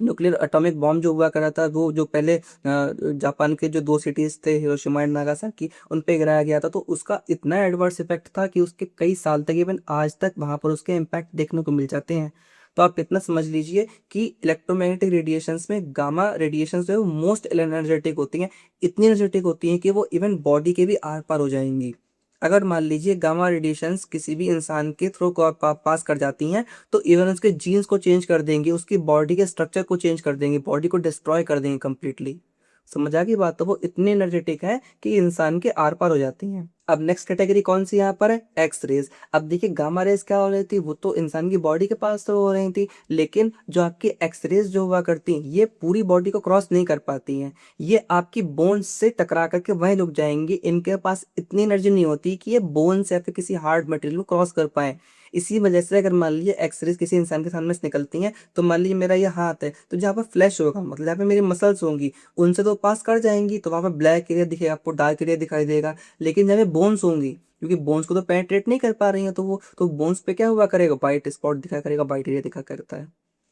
न्यूक्लियर एटॉमिक बॉम्ब जो हुआ करा था, वो जो पहले जापान के जो दो सिटीज थे, हिरोशिमा एंड नागासाकी, उन पे गिराया गया था, तो उसका इतना एडवर्स इफेक्ट था कि उसके कई साल तक, इवन आज तक वहां पर उसके इम्पैक्ट देखने को मिल जाते हैं। तो आप इतना समझ लीजिए कि इलेक्ट्रोमैग्नेटिक रेडिएशंस में गामा रेडिएशंस जो है वो मोस्ट एनर्जेटिक होती हैं। इतनी एनर्जेटिक होती हैं कि वो इवन बॉडी के भी आर पार हो जाएंगी। अगर मान लीजिए गामा रेडिएशंस किसी भी इंसान के थ्रू पास कर जाती हैं, तो इवन उसके जीन्स को चेंज कर देंगे, उसकी बॉडी के स्ट्रक्चर को चेंज कर देंगे, बॉडी को डिस्ट्रॉय कर देंगे कंप्लीटली। समझ आ गई बात। तो वो इतनी एनर्जेटिक है कि इंसान के आर पार हो जाती हैं। अब नेक्स्ट कैटेगरी कौन सी यहाँ पर है, एक्स रेज। अब देखिए, गामा रेज क्या हो रही थी, वो तो इंसान की बॉडी के पास तो हो रही थी, लेकिन जो आपकी एक्स रेज जो हुआ करती हैं, ये पूरी बॉडी को क्रॉस नहीं कर पाती हैं। ये आपकी बोन्स से टकरा करके वहीं रुक जाएंगी। इनके पास इतनी एनर्जी नहीं होती कि ये बोन्स या फिर किसी हार्ड मटेरियल को क्रॉस कर पाए। इसी वजह से अगर मान लीजिए एक्सरेज किसी इंसान के सामने से निकलती हैं, तो मान लीजिए मेरा ये हाथ है, तो जहाँ पर फ्लैश होगा, मतलब जहाँ पे मेरी मसल्स होंगी, उनसे तो पास कर जाएंगी, तो वहाँ पर ब्लैक एरिया दिखेगा आपको, डार्क एरिया दिखाई देगा। लेकिन जहाँ पे बोन्स होंगी, क्योंकि बोन्स को तो पेनिट्रेट नहीं कर पा रही है, तो वो तो बोन्स पे क्या हुआ करेगा, वाइट स्पॉट दिखा करेगा, वाइट एरिया दिखा करता है।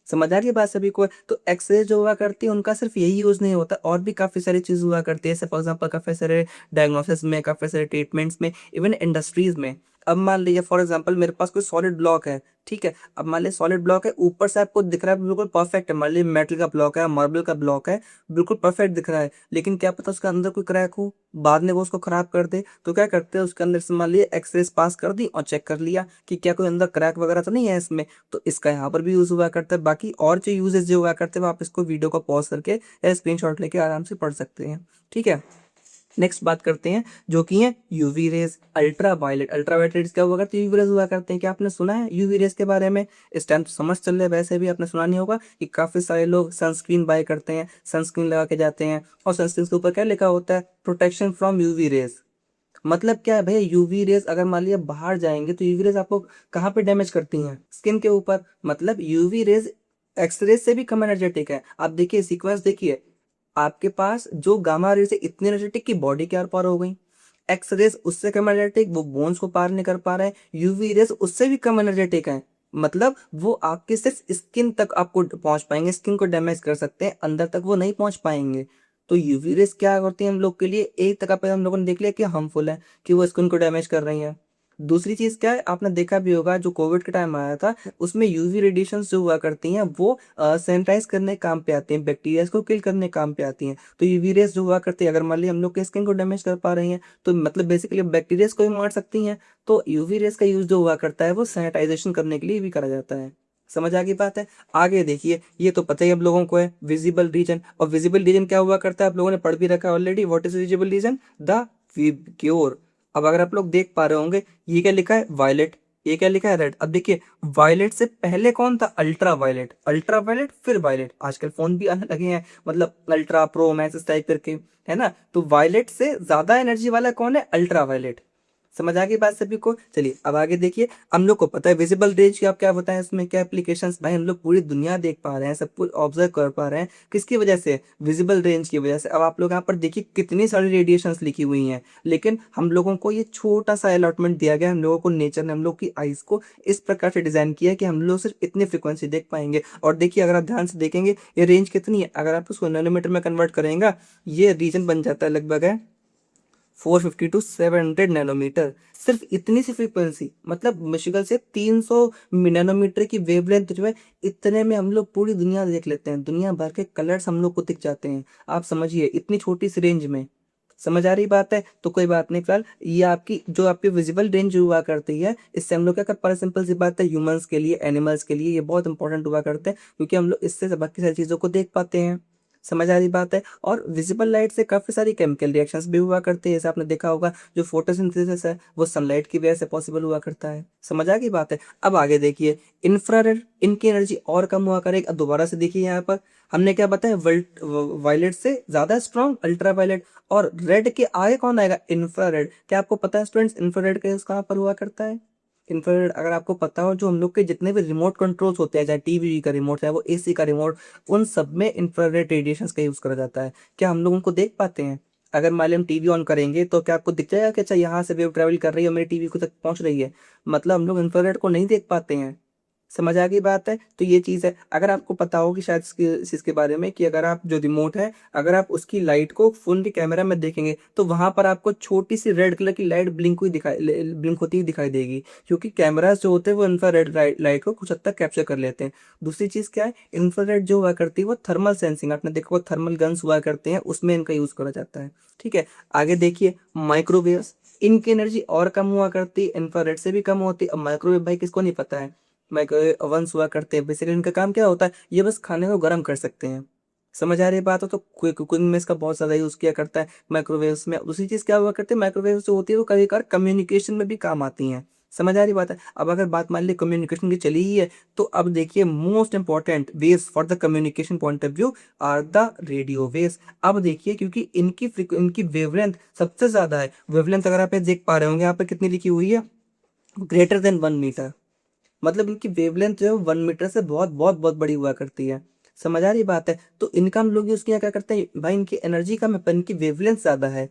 समझ आ रही है बात सभी को। तो एक्सरे जो हुआ करती है उनका सिर्फ यही यूज नहीं होता, और भी काफी सारी चीज हुआ करती है, जैसे फॉर एग्जाम्पल काफी सारे डायग्नोसिस में, काफी सारे ट्रीटमेंट्स में, इवन इंडस्ट्रीज में। अब मान लीजिए फॉर एग्जाम्पल मेरे पास कोई सॉलिड ब्लॉक है, ठीक है। अब मान लीजिए सॉलिड ब्लॉक है, ऊपर से आपको दिख रहा है बिल्कुल परफेक्ट है, मान लीजिए मेटल का ब्लॉक है, मार्बल का ब्लॉक है, बिल्कुल परफेक्ट दिख रहा है, लेकिन क्या पता उसके अंदर कोई क्रैक हो, बाद में वो उसको खराब कर दे। तो क्या करते हैं, उसके अंदर से मान लीजिए एक्सरेज पास कर दी और चेक कर लिया कि क्या कोई अंदर क्रैक वगैरह तो नहीं है इसमें। तो इसका यहाँ पर भी यूज हुआ करता है। बाकी और जो यूजेस जो हुआ करते हैं, वो आप इसको वीडियो को पॉज करके या स्क्रीनशॉट लेके आराम से पढ़ सकते हैं, ठीक है। नेक्स्ट बात करते हैं जो कि है UV rays, ultra violet. Ultra violet rays क्या हुआ करते हैं, यूवी रेज हुआ करते हैं। क्या आपने सुना है यूवी रेज के बारे में? इस टाइम तो समझ चल रहा है, वैसे भी आपने सुना नहीं होगा कि काफी सारे लोग सनस्क्रीन बाय करते हैं, सनस्क्रीन लगा के जाते हैं, और सनस्क्रीन के ऊपर क्या लिखा होता है, प्रोटेक्शन फ्रॉम यूवी रेज। मतलब क्या है भैया, यूवी रेज अगर मान लिया बाहर जाएंगे तो यूवी रेज आपको कहाँ पे डैमेज करती हैं, स्किन के ऊपर। मतलब यूवी रेज एक्सरेज से भी कम एनर्जेटिक है। आप देखिए सीक्वेंस देखिए, आपके पास जो गामा रेज है इतनी एनर्जेटिक की बॉडी के आर पार हो गई, एक्स रेज उससे कम एनर्जेटिक, वो बोन्स को पार नहीं कर पा रहे हैं, यूवी रेज उससे भी कम एनर्जेटिक है, मतलब वो आपके सिर्फ स्किन तक आपको पहुंच पाएंगे, स्किन को डैमेज कर सकते हैं, अंदर तक वो नहीं पहुंच पाएंगे। तो यूवी रेस क्या करती है हम लोग के लिए, एक तरह पे हम लोगों ने देख लिया कि हार्मफुल है, कि वो स्किन को डैमेज कर रही है। दूसरी चीज क्या है, आपने देखा भी होगा जो कोविड के टाइम आया था, उसमें यूवी रेडिएशन जो हुआ करती हैं वो सैनिटाइज करने काम पे आती हैं, बैक्टीरिया को किल करने काम पे आती हैं। तो यूवी रेस जो हुआ करती है, अगर मान ली हम लोग के स्किन को डैमेज कर पा रही हैं, तो मतलब बेसिकली बैक्टीरिया को भी मार सकती हैं। तो यूवी रेस का यूज जो हुआ करता है वो सैनिटाइजेशन करने के लिए भी करा जाता है। समझ आ गई बात है। आगे देखिए, ये तो पता ही अब लोगों को है, विजिबल रीजन। और विजिबल रीजन क्या हुआ करता है, आप लोगों ने पढ़ भी रखा है already. What is visible region? The cure. अब अगर आप लोग देख पा रहे होंगे, ये क्या लिखा है, वायलेट, ये क्या लिखा है, रेड। अब देखिए, वायलेट से पहले कौन था, अल्ट्रा वायलेट, अल्ट्रा वायलेट फिर वायलेट। आजकल फोन भी आने लगे हैं, मतलब अल्ट्रा प्रो मैक्स इस टाइप करके, है ना। तो वायलेट से ज्यादा एनर्जी वाला कौन है, अल्ट्रा वायलेट। समझ आ गई बात सभी को। चलिए अब आगे देखिए, हम लोग को पता है विजिबल रेंज की, आप क्या बताएं इसमें क्या एप्लीकेशंस, भाई हम लोग पूरी दुनिया देख पा रहे हैं, सब कुछ ऑब्जर्व कर पा रहे हैं, किसकी वजह से, विजिबल रेंज की वजह से। अब आप लोग यहाँ पर देखिए कितनी सारी रेडिएशंस लिखी हुई हैं, लेकिन हम लोगों को ये छोटा सा अलॉटमेंट दिया गया, हम लोगों को नेचर ने हम लोग की आइज को इस प्रकार से डिजाइन किया कि हम लोग सिर्फ इतनी फ्रिक्वेंसी देख पाएंगे। और देखिए अगर आप ध्यान से देखेंगे, ये रेंज कितनी है, अगर आप उसको नैनोमीटर में कन्वर्ट करेंगे, ये रीजन बन जाता है लगभग है 450 to 700 नैनोमीटर। सिर्फ इतनी सी फ्रीक्वेंसी, मतलब मुश्किल से 300 नैनोमीटर की वेवलेंथ जो है, इतने में हम लोग पूरी दुनिया देख लेते हैं, दुनिया भर के कलर्स हम लोग को दिख जाते हैं। आप समझिए इतनी छोटी सी रेंज में। समझ आ रही बात है। तो कोई बात नहीं, फिलहाल ये आपकी जो आपकी विजिबल रेंज हुआ करती है, इससे हम लोग क्या कर पा रहे, सिंपल सी बात है, ह्यूमंस के लिए, एनिमल्स के लिए ये बहुत इंपॉर्टेंट हुआ करते हैं, क्योंकि हम लोग इससे बाकी सारी चीजों को देख पाते हैं। समझ आ रही बात है। और विजिबल लाइट से काफी सारी केमिकल रिएक्शंस भी हुआ करते हैं, जैसे आपने देखा होगा जो फोटोसिंथेसिस है वो सनलाइट की वजह से पॉसिबल हुआ करता है। समझ आ गई बात है। अब आगे देखिए, इंफ्रारेड, इनकी एनर्जी और कम हुआ करेगी। अब दोबारा से देखिए यहाँ पर हमने क्या बताया, वायलेट से ज्यादा स्ट्रॉन्ग अल्ट्रा वायलेट, और रेड के आगे कौन आएगा, इंफ्रारेड। क्या आपको पता है स्टूडेंट्स, इंफ्रारेड का यूज कहाँ पर हुआ करता है? इंफ्रारेड अगर आपको पता हो, जो हम लोग के जितने भी रिमोट कंट्रोल्स होते हैं, चाहे टीवी का रिमोट, चाहे वो एसी का रिमोट, उन सब में इंफ्रारेड रेडिएशंस का यूज करा जाता है। क्या हम लोग उनको देख पाते हैं? अगर मान ली हम टीवी ऑन करेंगे तो क्या आपको दिख जाएगा कि अच्छा यहाँ से वेव ट्रेवल कर रही है और मेरी टीवी को तक पहुंच रही है? मतलब हम लोग इंफ्रारेड को नहीं देख पाते हैं। समझ आ गई बात है। तो ये चीज है, अगर आपको पता हो कि शायद इस चीज के बारे में, कि अगर आप जो रिमोट है, अगर आप उसकी लाइट को फोन के कैमरा में देखेंगे, तो वहां पर आपको छोटी सी रेड कलर की लाइट ब्लिंक होती हुई दिखाई देगी, क्योंकि कैमरास जो होते हैं वो इंफ्रारेड लाइट को कुछ हद तक कैप्चर कर लेते हैं। दूसरी चीज क्या है, इंफ्रारेड जो हुआ करती है वो थर्मल सेंसिंग, आपने देखा वो थर्मल गन्स हुआ करते हैं, उसमें इनका यूज करा जाता है। ठीक है। आगे देखिए, माइक्रोवेव्स, इनकी एनर्जी और कम हुआ करती है, इंफ्रारेड से भी कम होती है। अब माइक्रोवेव भाई किसको नहीं पता है, माइक्रोवेव ओवंस हुआ करते हैं, बेसिकली इनका काम क्या होता है, ये बस खाने को गर्म कर सकते हैं। समझ आ रही बात हो। तो कुकिंग में इसका बहुत ज्यादा यूज किया करता है माइक्रोवेव्स में। दूसरी चीज क्या हुआ करती है, माइक्रोवेव जो होती है वो कभी कभार कम्युनिकेशन में भी काम आती हैं। समझ आ रही बात है। अब अगर बात मान ली कम्युनिकेशन की चली ही है, तो अब देखिए most important waves for the communication point of view are the radio waves. अब देखिए, क्योंकि इनकी वेवलेंथ सबसे ज्यादा है। वेवलेंथ अगर आप ये देख पा रहे होंगे, यहाँ पे कितनी लिखी हुई है, ग्रेटर देन 1 मीटर। मतलब इनकी वेवलेंथ जो है 1 मीटर से बहुत बहुत बहुत बड़ी हुआ करती है। समझ आ रही बात है। तो इनका हम लोग यूज किया क्या करते हैं, भाई इनकी एनर्जी कम है पर इनकी वेवलेंथ ज्यादा है,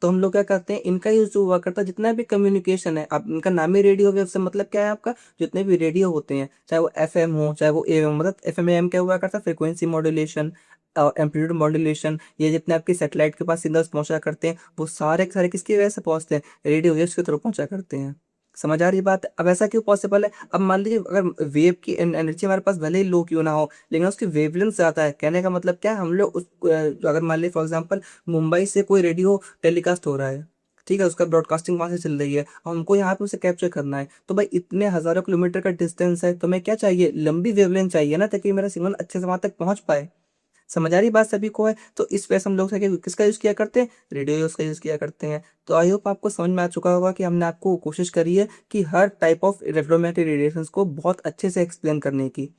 तो हम लोग क्या करते हैं, इनका यूज जो हुआ करता है, जितना भी कम्युनिकेशन है, अब इनका नाम ही रेडियो वेव से मतलब क्या है आपका, जितने भी रेडियो होते हैं, चाहे वो एफएम हो चाहे वो एएम, मतलब एफएम एम क्या हुआ करता है, फ्रिक्वेंसी मॉड्यूलेशन, एम्पलीट्यूड मॉड्यूलेशन, ये जितने आपके सैटेलाइट के पास सिग्नल्स पहुंचा करते हैं, वो सारे के सारे किसकी वजह से पहुंचते हैं, रेडियो वेव्स की तरफ पहुंचा करते हैं। समझ आ रही बात है? अब ऐसा क्यों पॉसिबल है, अब मान लीजिए अगर वेव की एनर्जी हमारे पास भले ही लो क्यों ना हो, लेकिन उसकी वेवलेंथ ज्यादा है, कहने का मतलब क्या है, हम लोग उस अगर मान लीजिए फॉर एग्जांपल मुंबई से कोई रेडियो टेलीकास्ट हो रहा है, ठीक है, उसका ब्रॉडकास्टिंग वहां से चल रही है, और हमको यहाँ पे उसे कैप्चर करना है, तो भाई इतने हजारों किलोमीटर का डिस्टेंस है, तो मैं क्या चाहिए, लंबी वेवलेंथ चाहिए ना, ताकि मेरा सिग्नल अच्छे से वहां तक पहुंच पाए। समझ आ रही बात सभी को है। तो इस वजह से हम लोग किसका यूज किया करते हैं, रेडियो यूज का यूज किया करते हैं। तो आई होप आपको समझ में आ चुका होगा कि हमने आपको कोशिश करी है कि हर टाइप ऑफ इलेक्ट्रोमैग्नेटिक रेडिएशंस को बहुत अच्छे से एक्सप्लेन करने की।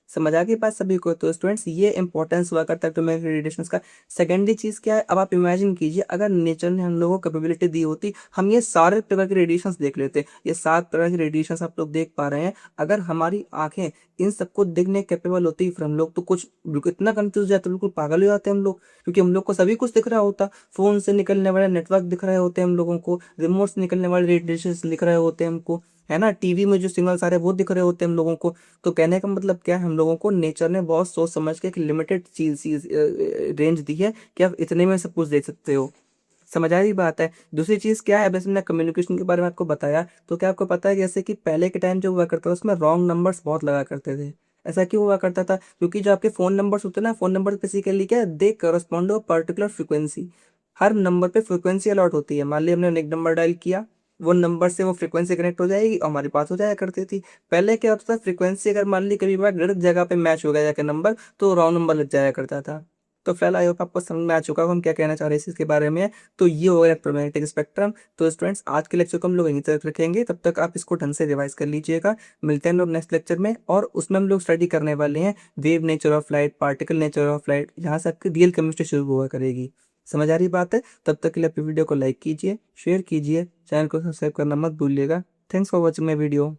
समझ आ गई बात सभी को। तो स्टूडेंट्स ये इंपॉर्टेंस हुआ करता है इलेक्ट्रोमैग्नेटिक रेडिएशंस का। सेकेंडरी चीज क्या है, अब आप इमेजिन कीजिए अगर नेचर ने हम लोगों को कैपेबिलिटी दी होती, हम ये सारे प्रकार के रेडिएशंस देख लेते। ये 7 प्रकार के रेडिएशंस आप लोग देख पा रहे हैं, अगर हमारी आंखें इन सबको देखने कैपेबल होती, फिर हम लोग तो कुछ बिल्कुल इतना कंफ्यूज हो जाते, बिल्कुल पागल हो जाते हैं हम लोग, क्योंकि हम लोग को सभी कुछ दिख रहा होता। फोन से निकलने वाले नेटवर्क दिख रहे होते हैं हम लोगों को, रिमोट से निकलने वाले रेडिएशन दिख रहे होते हैं हमको, है ना। टीवी में जो सिग्नल्स आ रहे हैं वो दिख रहे होते हैं हम लोगों को। तो कहने का मतलब क्या है, हम लोगों को नेचर ने बहुत सोच समझ के एक लिमिटेड चीज रेंज दी है कि आप इतने में सब कुछ देख सकते हो। समझ आ रही बात है। दूसरी चीज क्या है, वैसे मैंने कम्युनिकेशन के बारे में आपको बताया, तो क्या आपको पता है जैसे कि पहले के टाइम जो हुआ करता था उसमें रॉन्ग नंबर्स बहुत लगा करते थे। ऐसा क्यों हुआ करता था, क्योंकि जो आपके फोन नंबर्स होते हैं ना, फोन नंबर बेसिकली क्या है, they correspond to particular frequency. हर नंबर पे फ्रिक्वेंसी अलॉट होती है। मान लिया हमने एक नंबर डायल किया, वो नंबर से वो फ्रिक्वेंसी कनेक्ट हो जाएगी और हमारे पास हो जाया करती थी। पहले क्या होता था, फ्रिक्वेंसी अगर मान ली कभी बार गलत जगह पे मैच हो गया जाकर नंबर, तो रॉन्ग नंबर लग जाया करता था। तो फिलहाल आई होप आपको समझ में आ चुका होगा हम क्या कहना चाह रहे हैं इसके बारे में। तो ये हो गया इलेक्ट्रोमैग्नेटिक स्पेक्ट्रम। तो स्टूडेंट्स आज के लेक्चर को हम लोग यहीं तक रखेंगे, तब तक आप इसको ढंग से रिवाइज कर लीजिएगा। मिलते हैं हम लोग नेक्स्ट लेक्चर में, और उसमें हम लोग स्टडी करने वाले हैं wave nature of light, particle nature of light, यहाँ से आपकी रियल केमिस्ट्री शुरू हुआ करेगी। समझ आ रही बात है। तब तक के लिए आप वीडियो को लाइक कीजिए, शेयर कीजिए, चैनल को सब्सक्राइब करना मत भूलिएगा। Thanks for watching my video.